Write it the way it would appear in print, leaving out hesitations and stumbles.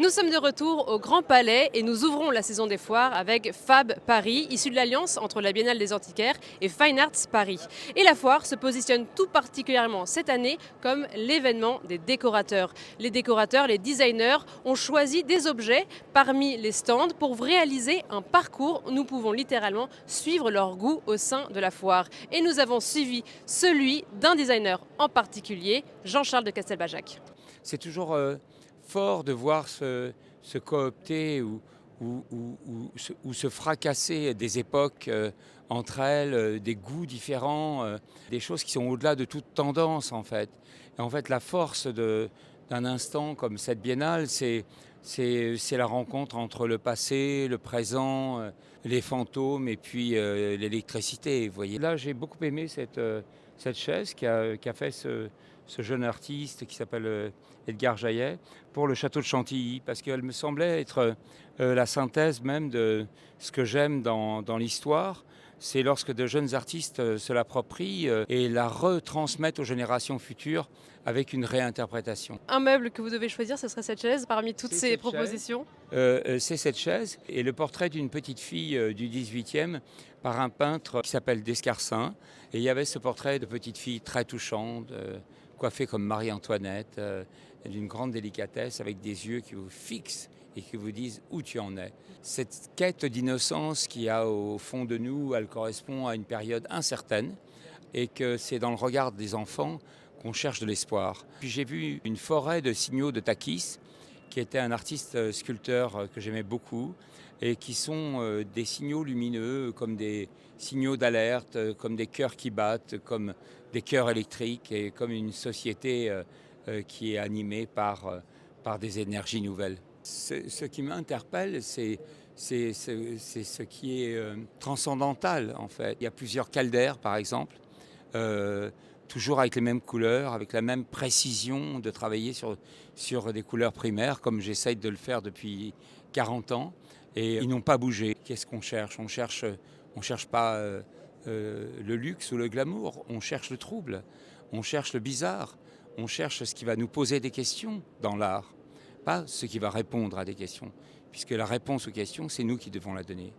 Nous sommes de retour au Grand Palais et nous ouvrons la saison des foires avec Fab Paris, issu de l'alliance entre la Biennale des Antiquaires et Fine Arts Paris. Et la foire se positionne tout particulièrement cette année comme l'événement des décorateurs. Les décorateurs, les designers ont choisi des objets parmi les stands pour réaliser un parcours. Nous pouvons littéralement suivre leur goût au sein de la foire. Et nous avons suivi celui d'un designer en particulier, Jean-Charles de Castelbajac. C'est toujours fort de voir se coopter ou se fracasser des époques entre elles, des goûts différents, des choses qui sont au-delà de toute tendance en fait. Et en fait, la force d'un instant comme cette biennale, c'est la rencontre entre le passé, le présent, les fantômes et puis l'électricité. Vous voyez. Là, j'ai beaucoup aimé cette chaise qui a fait ce jeune artiste qui s'appelle Edgar Jaillet pour le château de Chantilly, parce qu'elle me semblait être la synthèse même de ce que j'aime dans l'histoire. C'est lorsque de jeunes artistes se l'approprient et la retransmettent aux générations futures avec une réinterprétation. Un meuble que vous devez choisir, ce serait cette chaise parmi toutes C'est ces cette chaise. propositions. C'est cette chaise et le portrait d'une petite fille du 18e par un peintre qui s'appelle Descarsin. Et il y avait ce portrait de petite fille très touchante, coiffée comme Marie-Antoinette, d'une grande délicatesse, avec des yeux qui vous fixent et qui vous disent où tu en es. Cette quête d'innocence qu'il y a au fond de nous, elle correspond à une période incertaine et que c'est dans le regard des enfants qu'on cherche de l'espoir. Puis j'ai vu une forêt de signaux de Takis, qui était un artiste sculpteur que j'aimais beaucoup, et qui sont des signaux lumineux, comme des signaux d'alerte, comme des cœurs qui battent, comme des cœurs électriques, et comme une société qui est animée par des énergies nouvelles. Ce qui m'interpelle, c'est ce qui est transcendantal, en fait. Il y a plusieurs caldaires, par exemple, euh, toujours avec les mêmes couleurs, avec la même précision de travailler sur des couleurs primaires, comme j'essaye de le faire depuis 40 ans. Et ils n'ont pas bougé. Qu'est-ce qu'on cherche? On cherche pas le luxe ou le glamour, on cherche le trouble, on cherche le bizarre, on cherche ce qui va nous poser des questions dans l'art, pas ce qui va répondre à des questions, puisque la réponse aux questions, c'est nous qui devons la donner.